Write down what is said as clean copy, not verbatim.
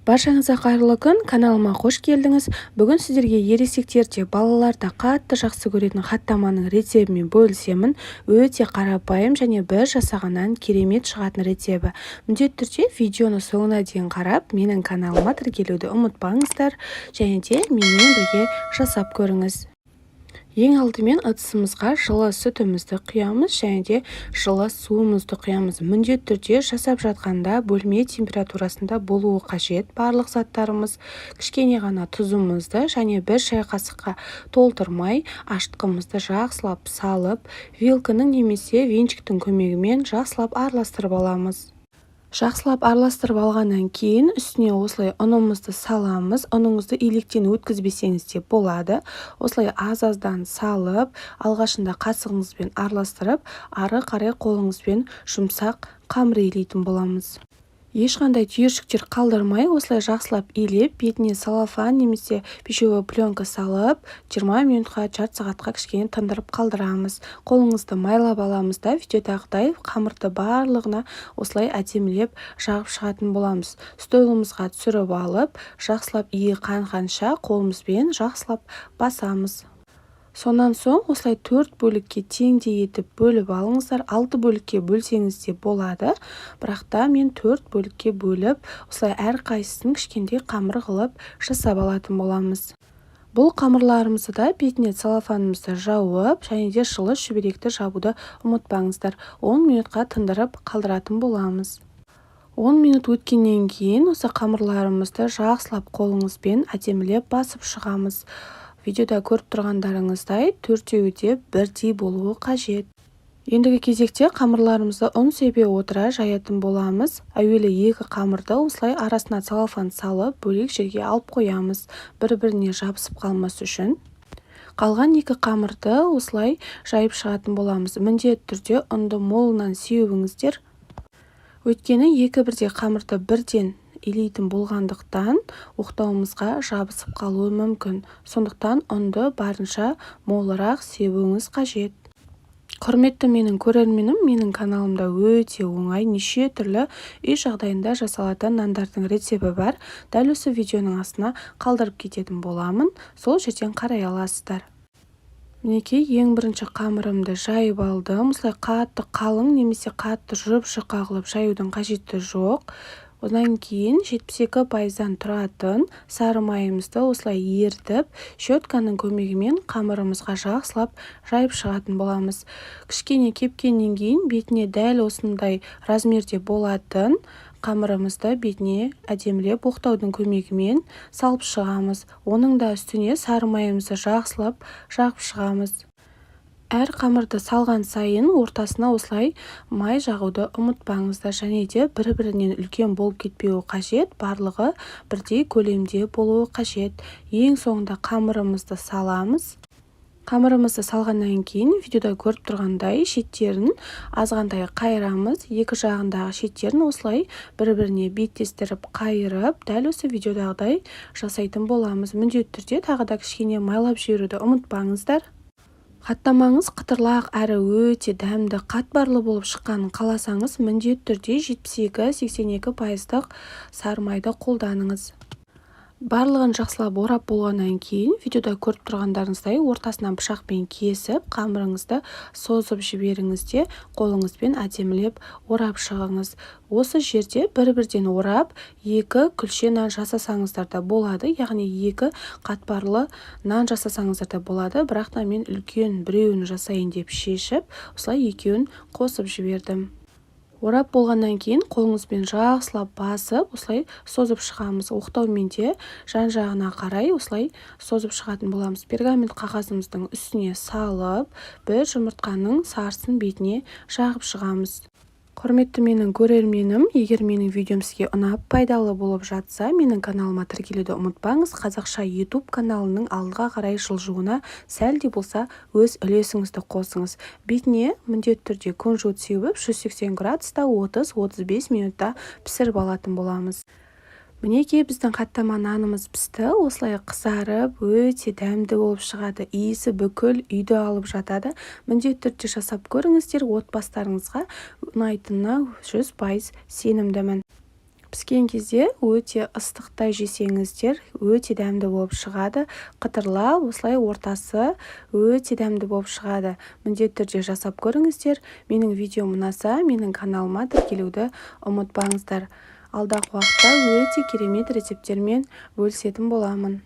Баршаңызға қайырлы күн, каналыма қош келдіңіз. Бүгін сіздерге ересектерде балаларда қатты жақсы көретін хаттаманың рецебімен бөлісемін. Өте қарапайым және бір жасағаннан керемет шығатын рецебі. Міндетті түрде видеоны соңына дейін қарап, менің каналыма тіркелуді ұмытпаңыздар және де менімен бірге жасап көріңіз. Ең алдымен ыдысымызға жылы сүтімізді құямыз және де жылы суымызды құямыз. Міндетті түрде жасап жатқанда бөлме температурасында болуы қажет барлық заттарымыз. Кішкене ғана тұзымызды және бір шай қасыққа толтырмай ашытқымызды жақсылап салып, вилканың немесе венчиктің көмегімен жақсылап араластырып аламыз. Жақсылап араластырып алғаннан кейін үстіне осылай ұнымызды саламыз. Ұныңызды илектен өткізбесеңіз де болады. Осылай аз-аздан салып, алғашында қасығыңызбен араластырып, ары қарай қолыңызбен жұмсақ қамыр илейтін боламыз. Ешқандай түйіршіктер қалдырмай, осылай жақсылап илеп, бетіне салафан немесе пищевой пленка салып, 20 минутқа, жарты сағатқа кішкене тындырып қалдырамыз. Қолыңызды майлап аламыз да, видеодағыдай қамырды барлығына осылай әдемілеп жағып шығатын боламыз. Столымызға түсіріп алып, жақсылап иі қанғанша қолымызбен жақсылап басамыз. Сонан соң осылай 4 бөлікке теңдей етіп бөліп алыңыздар. 6 бөлікке бөлсеңіз де болады. Бірақ та мен 4 бөлікке бөліп, осылай әрқайсысын кішкентай қамыр қылып жасап алатын боламыз. Бұл қамырларымызды да бетіне целлофанымызды жауып, және де жылы шүберекті жабуды ұмытпаңыздар. 10 минутқа тындырып қалдыратын боламыз. 10 минут өткеннен кейін осы қамырларымызды жақсылап қолыңызбен әдемілеп басып шығамыз. Видеода көріп тұрғандарыңыздай төртеуі де бірдей болуы қажет. Ендігі кезекте қамырларымызды ұн себе отыра жаятын боламыз. Әуелі екі қамырды осылай арасына целлофан салып, бөлек жерге алып қоямыз, бір-біріне жабысып қалмас үшін. Қалған екі қамырды осылай жайып шығатын боламыз. Міндетті түрде ұнды молынан сеуіңіздер. Өйткені екі бірдей қамырды бірден илейтін болғандықтан оқтауымызға жабысып қалуы мүмкін. Сондықтан ұнды барынша молырақ сеуіңіз қажет. Құрметті менің көрерменім, менің каналымда өте оңай неше түрлі үй жағдайында жасалатын нандардың рецебі бар. Дәл осы видеоның астына қалдырып кететін боламын. Сол жерден қарай аласыздар. Мінекей, ең бірінші қамырымды жайып алдым. Осылай қатты қалың немесе қатты жұп-жұқа қылып жаюдың қажеті жоқ. Одан кейін 72%-дан тұратын сары майымызды осылай ертіп, щетканың көмегімен қамырымызға жақсылап жайып шығатын боламыз. Кішкене кепкеннен кейін бетіне дәл осындай размерде болатын қамырымызды бетіне әдемілеп оқтаудың көмегімен салып шығамыз. Оның да үстіне сары майымызды жақсылап жағып шығамыз. Әр қамырды салған сайын ортасына осылай май жағуды ұмытпаңыздар, және де бір-бірінен үлкен болып кетпеуі қажет, барлығы бірдей көлемде болуы қажет. Ең соңында қамырымызды саламыз. Қамырымызды салғаннан кейін видеода көріп тұрғандай шеттерін азғантай қайырамыз. Екі жағындағы шеттерін осылай бір-біріне беттестіріп қайырып, дәл осы видеодағыдай жасайтын боламыз. Міндетті түрде тағы да кішкене майлап жіберуді ұмытпаңыздар. Хаттамаңыз қытырлақ әрі өте дәмді, қатпарлы болып шыққанын қаласаңыз, міндетті түрде 72-82% сары майды қолданыңыз. Барлығын жақсылап орап болғаннан кейін, видеода көріп тұрғандарыңыздай ортасынан пышақпен кесіп, қамырыңызды созып жіберіңізде, қолыңызбен әдемілеп орап шығыңыз. Осы жерде бір-бірден орап, екі күлше нан жасасаңыздар да болады, яғни екі қатпарлы нан жасасаңыздар да болады, бірақ та мен үлкен біреуін жасайын деп шешіп, осылай екеуін қосып жібердім. Орап болғаннан кейін қолыңызбен жақсылап басып, осылай созып шығамыз. Оқтаумен де жан-жағына қарай осылай созып шығатын боламыз. Пергамент қағазымыздың үстіне салып, бір жұмыртқаның сарысын бетіне жағып шығамыз. Құрметті менің көрерменім, егер менің видеом сізге ұнап, пайдалы болып жатса, менің каналыма тіркелуді ұмытпаңыз. Қазақша YouTube каналының алдыға қарай жылжуына сәл де болса өз үлесіңізді қосыңыз. Бетіне міндетті түрде күнжіт сеуіп, 180 градуста 30-35 минутта пісіріп алатын боламыз. Мінекей біздің хаттама нанымыз пісті, осылай қызарып, өте дәмді болып шығады. Иісі бүкіл үйді алып жатады. Міндетті түрде жасап көріңіздер, отбасыларыңызға ұнайтынына 100% сенімдімін. Піскен кезде өте ыстықтай жесеңіздер, өте дәмді болып шығады. Қытырлау, осылай ортасы өте дәмді болып шығады. Міндетті түрде жасап көріңіздер. Менің видеом ұнаса, менің каналыма тіркелуді ұмытпаңыздар. Алдағы уақытта өте керемет рецепттермен бөлісетін боламын.